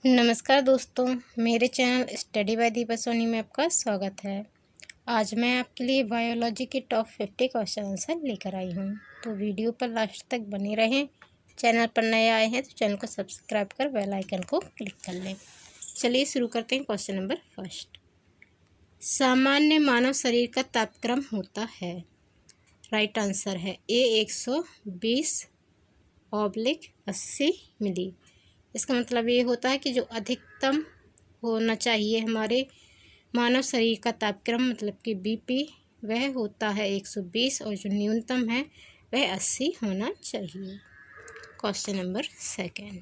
नमस्कार दोस्तों, मेरे channel study by Deepa Soni में आपका स्वागत है। आज मैं आपके लिए बायोलॉजी के टॉप 50 क्वेश्चन आंसर लेकर आई हूँ, तो वीडियो पर लास्ट तक बने रहें। चैनल पर नए आए हैं तो चैनल को सब्सक्राइब कर बेल आइकन को क्लिक कर लें। चलिए शुरू करते हैं। क्वेश्चन नंबर फर्स्ट, सामान्य मानव शरीर का तापक्रम होता है। राइट आंसर है ए 120/80 मिली। इसका मतलब ये होता है कि जो अधिकतम होना चाहिए हमारे मानव शरीर का तापक्रम मतलब कि बीपी वह होता है 120 और जो न्यूनतम है वह 80 होना चाहिए। क्वेश्चन नंबर सेकंड,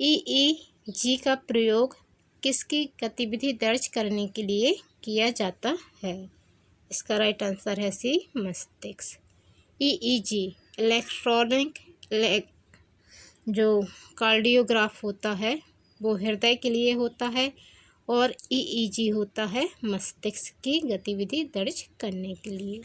ईईजी का प्रयोग किसकी गतिविधि दर्ज करने के लिए किया जाता है। इसका राइट आंसर है सी, मस्तिष्क। ईईजी इलेक्ट्रॉनिक जो कार्डियोग्राफ होता है वो हृदय के लिए होता है और ईईजी होता है मस्तिष्क की गतिविधि दर्ज करने के लिए।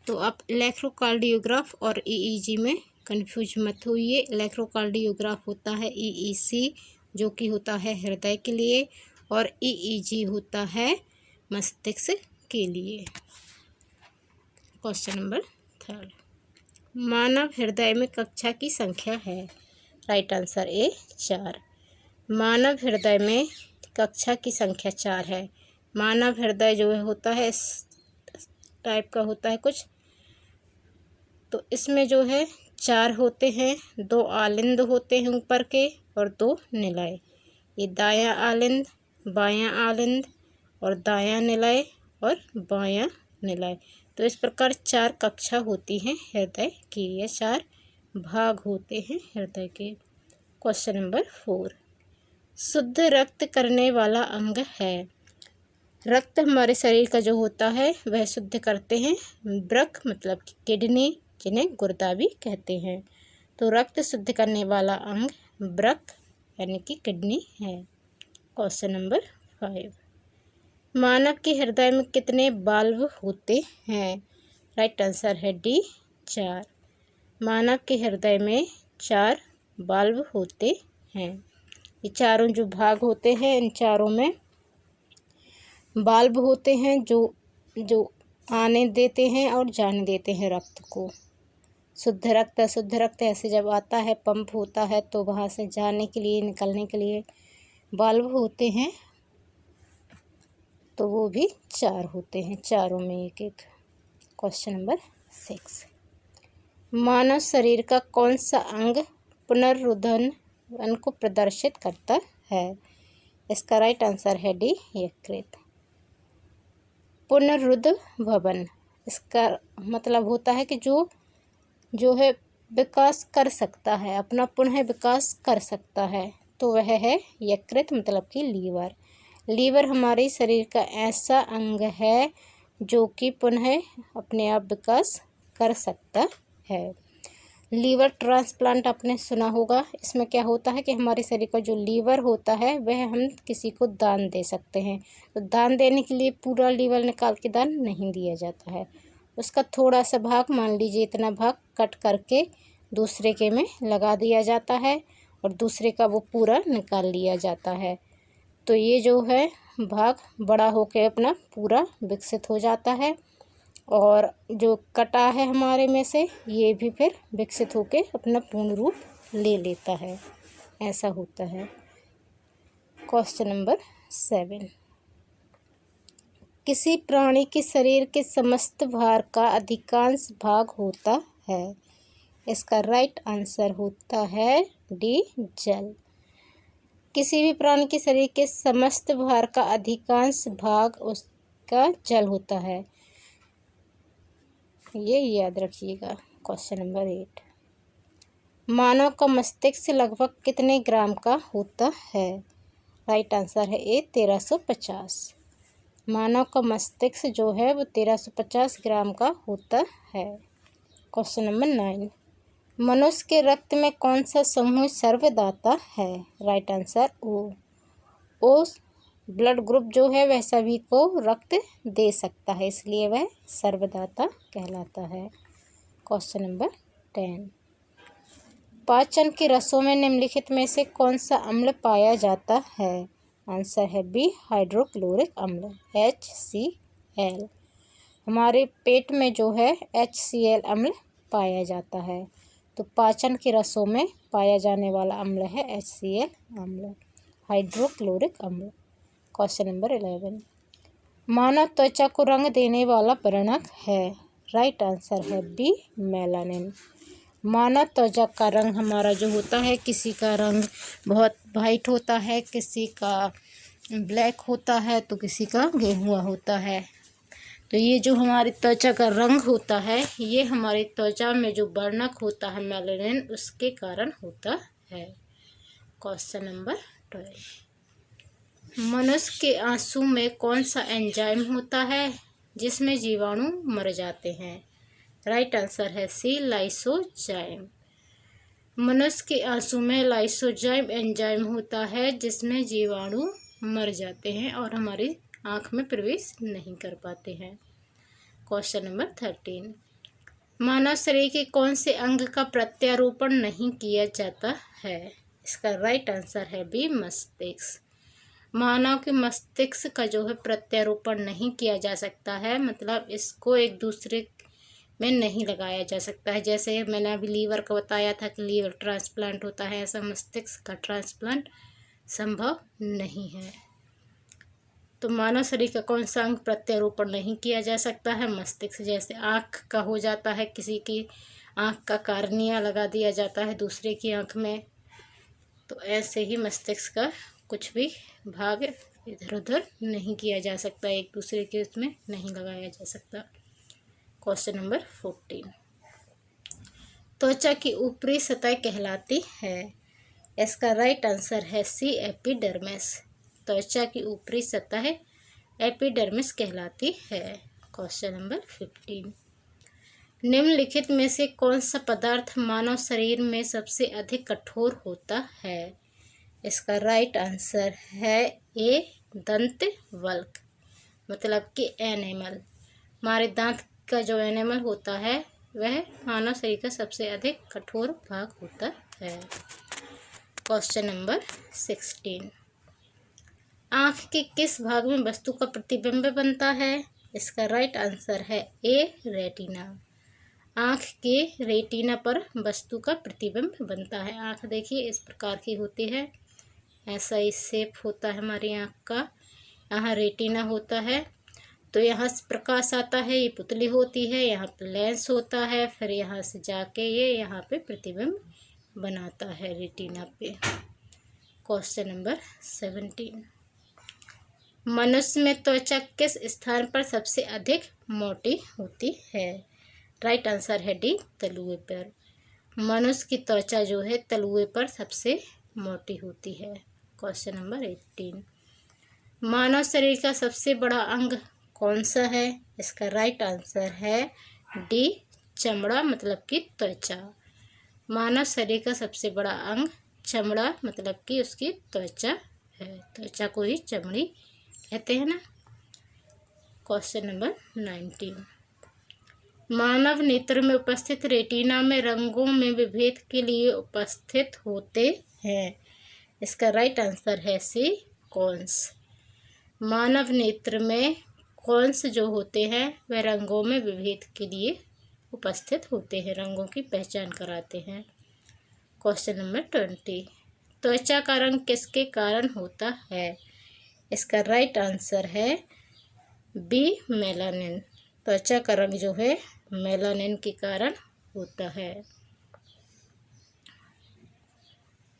तो आप इलेक्ट्रोकार्डियोग्राफ और ईईजी में कंफ्यूज मत होइए। इलेक्ट्रोकार्डियोग्राफ होता है ईईसी जो कि होता है हृदय के लिए और ईईजी होता है मस्तिष्क के लिए। क्वेश्चन नंबर थर्ड, मानव हृदय में कक्षा की संख्या है। Right answer A 4। मानव हृदय में कक्षा की संख्या 4 है। मानव हृदय जो होता है इस टाइप का होता है कुछ, तो इसमें जो है 4 होते हैं, 2 आलिंद होते हैं ऊपर के और 2 निलय। ये दायां आलिंद, बायां आलिंद और दायां निलय और बायां निलय। तो इस प्रकार 4 कक्षा होती हैं हृदय की, ये 4 भाग होते हैं हृदय के। क्वेश्चन नंबर 4, शुद्ध रक्त करने वाला अंग है। रक्त हमारे शरीर का जो होता है वह शुद्ध करते हैं वृक्क मतलब कि किडनी, जिन्हें गुर्दा भी कहते हैं। तो रक्त शुद्ध करने वाला अंग वृक्क यानी कि किडनी है। क्वेश्चन नंबर 5, मानव के हृदय में कितने वाल्व होते हैं। राइट आंसर है डी 4। मानव के हृदय में 4 वाल्व होते हैं। ये चारों जो भाग होते हैं इन चारों में वाल्व होते हैं जो आने देते हैं और जाने देते हैं रक्त को। शुद्ध रक्त अशुद्ध रक्त ऐसे जब आता है पंप होता है तो वहाँ से जाने के लिए निकलने के लिए वाल्व होते हैं, तो वो भी 4 होते हैं, चारों में एक एक। क्वेश्चन नंबर 6, मानव शरीर का कौन सा अंग पुनरुत्थान को प्रदर्शित करता है। इसका राइट आंसर है डी यकृत। पुनरुद्भवन इसका मतलब होता है कि जो है विकास कर सकता है, अपना पुनः विकास कर सकता है, तो वह है यकृत मतलब कि लीवर। लीवर हमारे शरीर का ऐसा अंग है जो कि पुनः अपने आप विकास कर सकता है। लीवर ट्रांसप्लांट आपने सुना होगा। इसमें क्या होता है कि हमारे शरीर का जो लीवर होता है वह हम किसी को दान दे सकते हैं। तो दान देने के लिए पूरा लीवर निकाल के दान नहीं दिया जाता है, उसका थोड़ा सा भाग, मान लीजिए इतना भाग कट करके दूसरे के में लगा दिया जाता है और दूसरे का वो पूरा निकाल लिया जाता है। तो ये जो है भाग बड़ा होकर अपना पूरा विकसित हो जाता है और जो कटा है हमारे में से ये भी फिर विकसित होकर अपना पूर्ण रूप ले लेता है, ऐसा होता है। क्वेश्चन नंबर 7, किसी प्राणी के शरीर के समस्त भार का अधिकांश भाग होता है। इसका राइट आंसर होता है डी जल। किसी भी प्राणी के शरीर के समस्त भार का अधिकांश भाग उसका जल होता है, ये याद रखिएगा। क्वेश्चन नंबर 8, मानव का मस्तिष्क लगभग कितने ग्राम का होता है। राइट आंसर है ए 1350। मानव का मस्तिष्क जो है वो 1350 ग्राम का होता है। क्वेश्चन नंबर 9, मनुष्य के रक्त में कौन सा समूह सर्वदाता है। Right answer O blood group जो है वह सभी को रक्त दे सकता है, इसलिए वह सर्वदाता कहलाता है। क्वेश्चन नंबर 10, पाचन की रसों में निम्नलिखित में से कौन सा अम्ल पाया जाता है? आंसर है बी, हाइड्रोक्लोरिक अम्ल, HCl। हमारे पेट में जो है HCl अम्ल पाया जाता है। तो पाचन की रसों में पाया जाने वाला अम्ल है HCl अम्ल, हाइड्रोक्लोरिक अम्ल। क्वेश्चन नंबर 11, मानव त्वचा को रंग देने वाला वर्णक है? राइट आंसर है बी, मेलानिन। मानव त्वचा का रंग हमारा जो होता है, किसी का रंग बहुत वाइट होता है, किसी का ब्लैक होता है, तो किसी का गेहुआ होता है। तो ये जो हमारी त्वचा का रंग होता है, ये हमारी त्वचा में जो वर्णक होता है मेलानिन, उसके कारण होता है। क्वेश्चन नंबर 12, मनुष्य के आंसू में कौन सा एंजाइम होता है जिसमें जीवाणु मर जाते हैं? राइट आंसर है सी, लाइसोजाइम। मनुष्य के आंसू में लाइसोजाइम एंजाइम होता है जिसमें जीवाणु मर जाते हैं और हमारी आँख में प्रवेश नहीं कर पाते हैं। क्वेश्चन नंबर 13, मानव शरीर के कौन से अंग का प्रत्यारोपण नहीं किया जाता है? इसका राइट आंसर है बी, मस्तिष्क। मानव के मस्तिष्क का जो है प्रत्यारोपण नहीं किया जा सकता है, मतलब इसको एक दूसरे में नहीं लगाया जा सकता है। जैसे मैंने अभी लीवर का बताया था कि लीवर ट्रांसप्लांट होता है, ऐसा मस्तिष्क का ट्रांसप्लांट संभव नहीं है। तो मानव शरीर का कौन सा अंग प्रत्यारोपण नहीं किया जा सकता है? मस्तिष्क। जैसे आँख का हो जाता है, किसी की आँख का कार्निया लगा दिया जाता है दूसरे की आँख में, तो ऐसे ही मस्तिष्क का कुछ भी भाग इधर उधर नहीं किया जा सकता, एक दूसरे के उसमें नहीं लगाया जा सकता। क्वेश्चन नंबर 14, त्वचा की ऊपरी सतह कहलाती है? इसका राइट आंसर है सी, एपिडर्मिस। त्वचा की ऊपरी सतह एपिडर्मिस कहलाती है। क्वेश्चन नंबर 15, निम्नलिखित में से कौन सा पदार्थ मानव शरीर में सबसे अधिक कठोर होता है? इसका राइट आंसर है ए, दंत वल्क, मतलब कि एनिमल। हमारे दांत का जो एनिमल होता है वह मानव शरीर का सबसे अधिक कठोर भाग होता है। क्वेश्चन नंबर 16, आँख के किस भाग में वस्तु का प्रतिबिंब बनता है? इसका राइट आंसर है ए, रेटिना। आँख के रेटिना पर वस्तु का प्रतिबिंब बनता है। आँख देखिए इस प्रकार की होती है, ऐसा ही शेप होता है हमारी आँख का। यहाँ रेटिना होता है, तो यहाँ से प्रकाश आता है, ये पुतली होती है, यहाँ पे लेंस होता है, फिर यहाँ से जाके ये यहाँ पे प्रतिबिंब बनाता है रेटिना पे। क्वेश्चन नंबर 17, मनुष्य में त्वचा किस स्थान पर सबसे अधिक मोटी होती है? राइट आंसर है डी, तलुए पर। मनुष्य की त्वचा जो है तलुए पर सबसे मोटी होती है। क्वेश्चन नंबर 18, मानव शरीर का सबसे बड़ा अंग कौन सा है? इसका राइट आंसर है डी, चमड़ा, मतलब कि त्वचा। मानव शरीर का सबसे बड़ा अंग चमड़ा, मतलब कि उसकी त्वचा है। त्वचा को ही चमड़ी कहते हैं ना। क्वेश्चन नंबर 19, मानव नेत्र में उपस्थित रेटिना में रंगों में विभेद के लिए उपस्थित होते हैं। इसका राइट आंसर है सी, कोन्स। मानव नेत्र में कोन्स जो होते हैं वह रंगों में विभेद के लिए उपस्थित होते हैं, रंगों की पहचान कराते हैं। क्वेश्चन नंबर 20, त्वचा का रंग किसके कारण होता है? इसका राइट आंसर है बी, मेलानिन। त्वचा का रंग जो है मेलानिन के कारण होता है।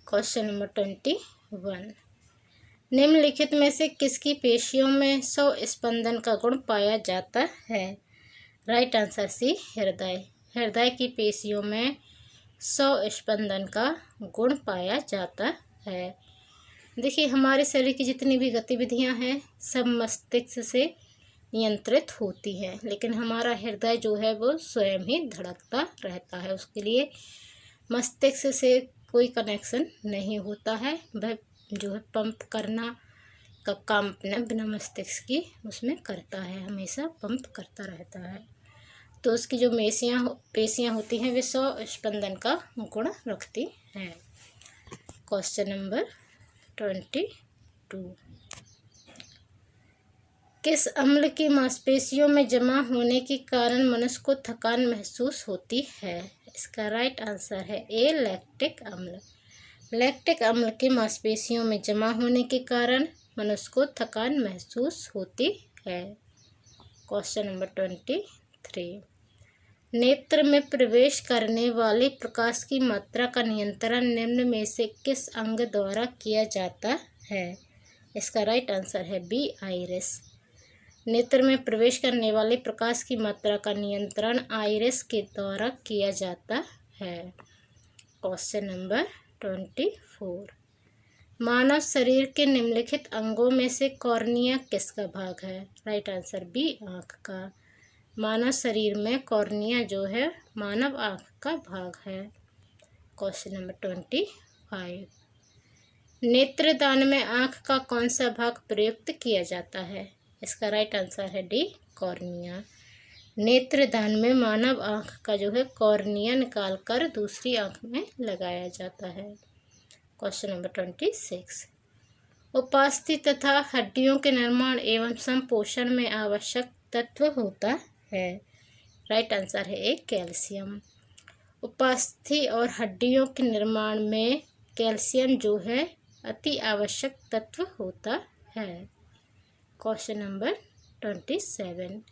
क्वेश्चन नंबर 21, निम्नलिखित में से किसकी पेशियों में 100 स्पंदन का गुण पाया जाता है? राइट आंसर सी, हृदय। हृदय की पेशियों में 100 स्पंदन का गुण पाया जाता है। देखिए हमारे शरीर की जितनी भी गतिविधियां हैं सब मस्तिष्क से नियंत्रित होती हैं, लेकिन हमारा हृदय जो है वो स्वयं ही धड़कता रहता है, उसके लिए मस्तिष्क से कोई कनेक्शन नहीं होता है। वह जो है पंप करना का काम अपना बिना मस्तिष्क की उसमें करता है, हमेशा पंप करता रहता है। तो उसकी जो पेशियाँ होती हैं वे 100 स्पंदन का गुण रखती है। Question number 22। किस अम्ल की मांसपेशियों में जमा होने के कारण मनुष्य को थकान महसूस होती है? इसका राइट आंसर है ए लैक्टिक अम्ल। लैक्टिक अम्ल के मांसपेशियों में जमा होने के कारण मनुष्य को थकान महसूस होती है। Question number 23। नेत्र में प्रवेश करने वाले प्रकाश की मात्रा का नियंत्रण निम्न में से किस अंग द्वारा किया जाता है? इसका राइट आंसर है बी आइरिस। नेत्र में प्रवेश करने वाले प्रकाश की मात्रा का नियंत्रण आइरिस के द्वारा किया जाता है। Question number 24। मानव शरीर के निम्नलिखित अंगों में से कॉर्निया किसका भाग है? राइट आंसर बी आँख का। मानव शरीर में कॉर्निया जो है मानव आँख का भाग है। Question number 25। नेत्रदान में आँख का कौन सा भाग प्रयुक्त किया जाता है? इसका राइट आंसर है डी कॉर्निया। नेत्रदान में मानव आँख का जो है कॉर्निया निकालकर दूसरी आँख में लगाया जाता है। Question number 26। उपास्थि तथा हड्डियों के निर्माण एवं संपोषण में आवश्यक तत्व होता है। राइट आंसर है ए कैल्शियम। उपास्थि और हड्डियों के निर्माण में कैल्शियम जो है अति आवश्यक तत्व होता है। Question number 27।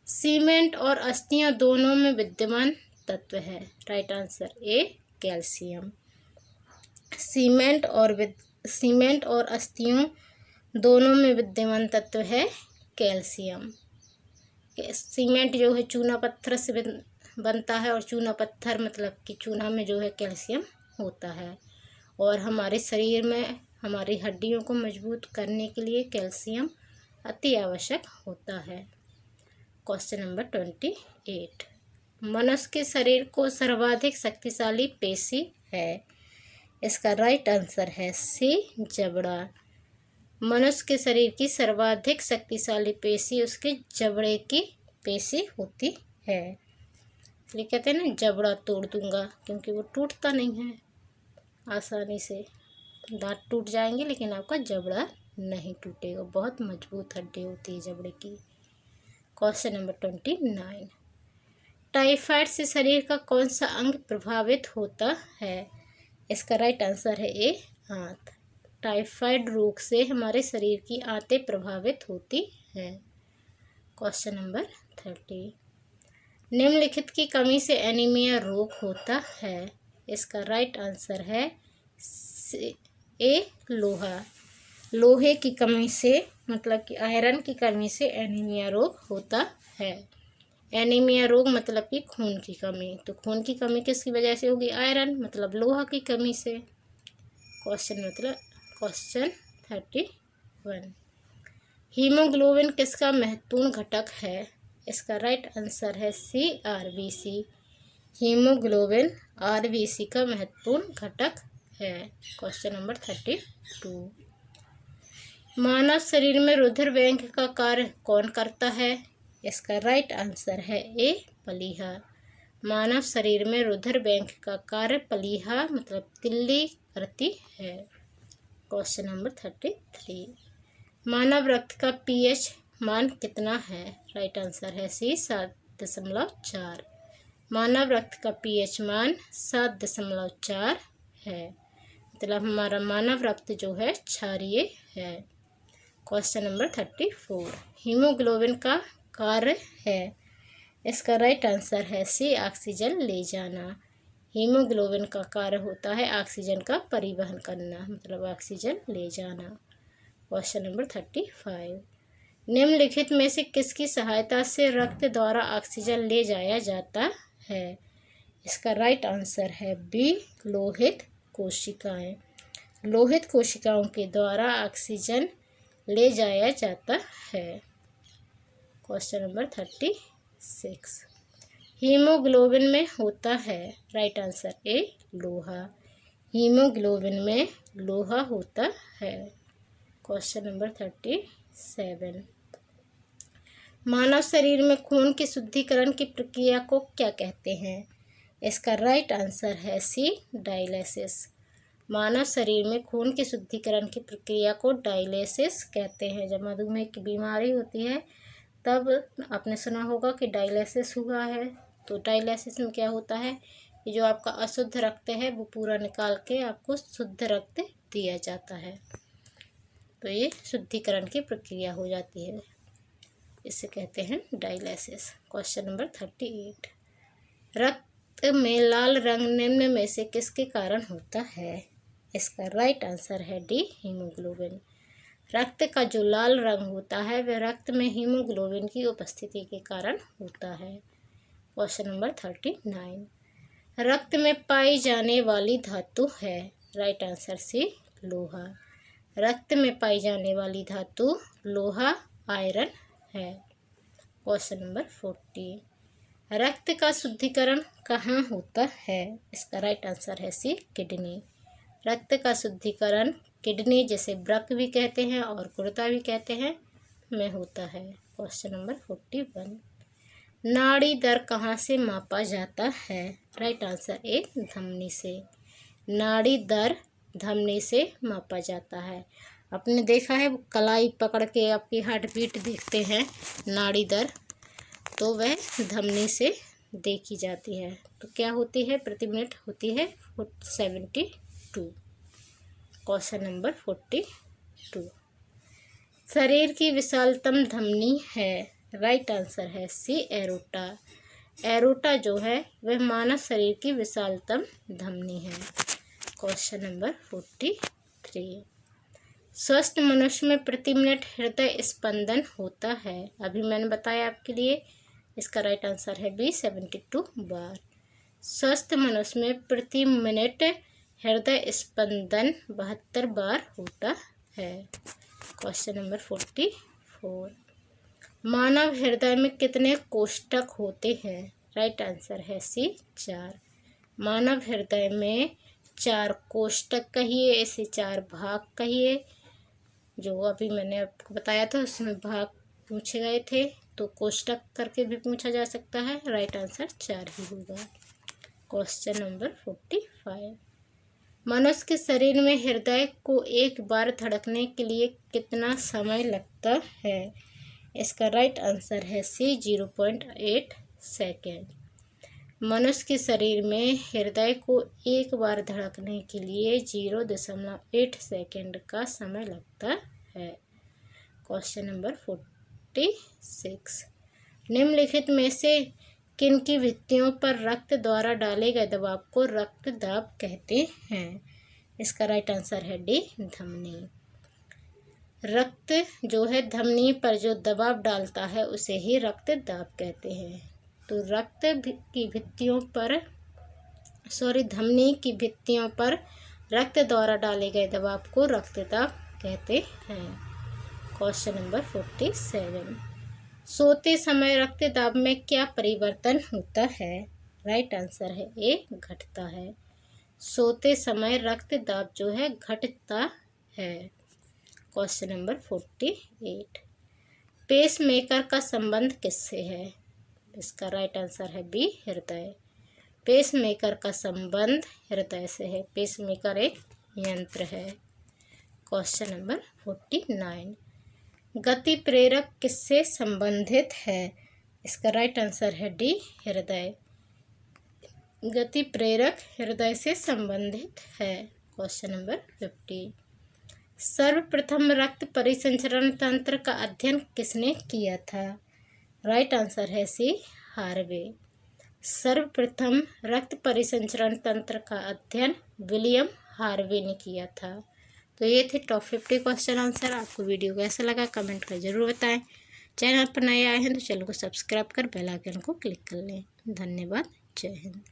सीमेंट और अस्थियां दोनों में विद्यमान तत्व है। Right answer A calcium. Cement और अस्थियों दोनों में विद्यमान तत्व है कैल्शियम। सीमेंट जो है चूना पत्थर से बनता है और चूना पत्थर मतलब कि चूना में जो है कैल्शियम होता है और हमारे शरीर में हमारी हड्डियों को मजबूत करने के लिए कैल्शियम अति आवश्यक होता है। Question number 28। मनुष्य के शरीर को सर्वाधिक शक्तिशाली पेशी है। इसका राइट आंसर है सी जबड़ा। मनुष्य के शरीर की सर्वाधिक शक्तिशाली पेशी उसके जबड़े की पेशी होती है। इसलिए कहते हैं ना जबड़ा तोड़ दूंगा, क्योंकि वो टूटता नहीं है आसानी से। दांत टूट जाएंगे लेकिन आपका जबड़ा नहीं टूटेगा। बहुत मजबूत हड्डी होती है जबड़े की। Question number 29। टाइफाइड से शरीर का कौन सा अंग प्रभावित होता है? इसका राइट आंसर है ए आंत। टाइफाइड रोग से हमारे शरीर की आंतें प्रभावित होती हैं। Question number 30। निम्नलिखित की कमी से एनीमिया रोग होता है। इसका राइट आंसर है ए लोहा। लोहे की कमी से मतलब कि आयरन की कमी से एनीमिया रोग होता है। एनीमिया रोग मतलब कि खून की कमी। तो खून की कमी किसकी वजह से होगी? आयरन मतलब लोहा की कमी से। क्वेश्चन 31। हीमोग्लोबिन किसका महत्वपूर्ण घटक है? इसका राइट आंसर है सी आरबीसी। हीमोग्लोबिन आरबीसी का महत्वपूर्ण घटक है। Question number 32। मानव शरीर में रुधिर बैंक का कार्य कौन करता है? इसका राइट आंसर है ए प्लीहा। मानव शरीर में रुधिर बैंक का कार्य प्लीहा मतलब तिल्ली करती है। Question number 33। मानव रक्त का पीएच मान कितना है? राइट आंसर है सी 7.4। मानव रक्त का पीएच मान 7.4 है। मतलब हमारा मानव रक्त जो है क्षारीय है। Question number 34। हीमोग्लोबिन का कार्य है। इसका राइट आंसर है सी ऑक्सीजन ले जाना। हीमोग्लोबिन का कार्य होता है ऑक्सीजन का परिवहन करना मतलब ऑक्सीजन ले जाना। Question number 35। निम्नलिखित में से किसकी सहायता से रक्त द्वारा ऑक्सीजन ले जाया जाता है? इसका राइट आंसर है बी लोहित कोशिकाएं। लोहित कोशिकाओं के द्वारा ऑक्सीजन ले जाया जाता है। Question number 36। हीमोग्लोबिन में होता है। राइट आंसर ए लोहा। हीमोग्लोबिन में लोहा होता है। Question number 37। मानव शरीर में खून के शुद्धिकरण की प्रक्रिया को क्या कहते हैं? इसका राइट आंसर है सी, डायलिसिस। मानव शरीर में खून के शुद्धिकरण की प्रक्रिया को डायलिसिस कहते हैं। जब मधुमेह की बीमारी होती है तब आपने सुना होगा कि डायलिसिस हुआ है। तो डायलिसिस में क्या होता है कि जो आपका अशुद्ध रक्त है वो पूरा निकाल के आपको शुद्ध रक्त दिया जाता है। तो ये शुद्धिकरण की प्रक्रिया हो जाती है, इसे कहते हैं डायलिसिस। क्वेश्चन नंबर 38, रक्त में लाल रंग निम्न में से किसके कारण होता है? इसका राइट आंसर है डी, हीमोग्लोबिन। रक्त का जो लाल रंग होता है वह रक्त में हीमोग्लोबिन की उपस्थिति के कारण होता है। क्वेश्चन नंबर 39, रक्त में पाई जाने वाली धातु है? राइट आंसर सी, लोहा। रक्त में पाई जाने वाली धातु लोहा, आयरन है। क्वेश्चन नंबर 40, रक्त का शुद्धिकरण कहाँ होता है? इसका राइट आंसर है सी, किडनी। रक्त का शुद्धिकरण किडनी, जैसे वृक्क भी कहते हैं और गुर्दा भी कहते हैं, में होता है। क्वेश्चन नंबर 41, नाड़ी दर कहाँ से मापा जाता है? राइट आंसर ए, धमनी से। नाड़ी दर धमनी से मापा जाता है। आपने देखा है कलाई पकड़ के आपकी हार्ट बीट देखते हैं नाड़ी दर, तो वह धमनी से देखी जाती है। तो क्या होती है? प्रति मिनट होती है 72। क्वेश्चन नंबर 42, शरीर की विशालतम धमनी है? राइट आंसर है सी, एरोटा। एरोटा जो है वह मानव शरीर की विशालतम धमनी है। क्वेश्चन नंबर 43, स्वस्थ मनुष्य में प्रति मिनट हृदय स्पंदन होता है? अभी मैंने बताया आपके लिए, इसका राइट आंसर है बी, 72 बार। स्वस्थ मनुष्य में प्रति मिनट हृदय स्पंदन 72 बार होता है। क्वेश्चन नंबर 44, मानव हृदय में कितने कोष्ठक होते हैं? राइट आंसर है सी, 4। मानव हृदय में 4 कोष्ठक कहिए, इसे 4 भाग कहिए। जो अभी मैंने आपको बताया था उसमें भाग पूछे गए थे, तो कोष्ठक करके भी पूछा जा सकता है। राइट आंसर 4 ही होगा। क्वेश्चन नंबर 45, मनुष्य के शरीर में हृदय को एक बार धड़कने के लिए कितना समय लगता है? इसका राइट आंसर है सी, 0.8 सेकेंड। मनुष्य के शरीर में हृदय को एक बार धड़कने के लिए 0.8 सेकेंड का समय लगता है। क्वेश्चन नंबर 46, निम्नलिखित में से किन की भित्तियों पर रक्त द्वारा डाले गए दबाव को रक्त दाब कहते हैं? इसका राइट आंसर है डी, धमनी। रक्त जो है धमनी पर जो दबाव डालता है उसे ही रक्त दाब कहते हैं। तो धमनी की भित्तियों पर रक्त द्वारा डाले गए दबाव को रक्त दाब कहते हैं। क्वेश्चन नंबर 47, सोते समय रक्त दाब में क्या परिवर्तन होता है? राइट आंसर है ए, घटता है। सोते समय रक्त दाब जो है घटता है। क्वेश्चन नंबर 48, पेस मेकर का संबंध किससे है? इसका राइट आंसर है बी, हृदय। पेस मेकर का संबंध हृदय से है। पेस मेकर एक यंत्र है। क्वेश्चन नंबर 49, गति प्रेरक किससे संबंधित है? इसका राइट आंसर है डी, हृदय। गति प्रेरक हृदय से संबंधित है। क्वेश्चन नंबर 50, सर्वप्रथम रक्त परिसंचरण तंत्र का अध्ययन किसने किया था? राइट आंसर है सी, हार्वे। सर्वप्रथम रक्त परिसंचरण तंत्र का अध्ययन विलियम हार्वे ने किया था। तो ये थे टॉप 50 क्वेश्चन आंसर। आपको वीडियो कैसा लगा कमेंट कर जरूर बताएं। चैनल पर नए आए हैं तो चैनल को सब्सक्राइब कर बेल आइकन को क्लिक कर लें। धन्यवाद। जय हिंद।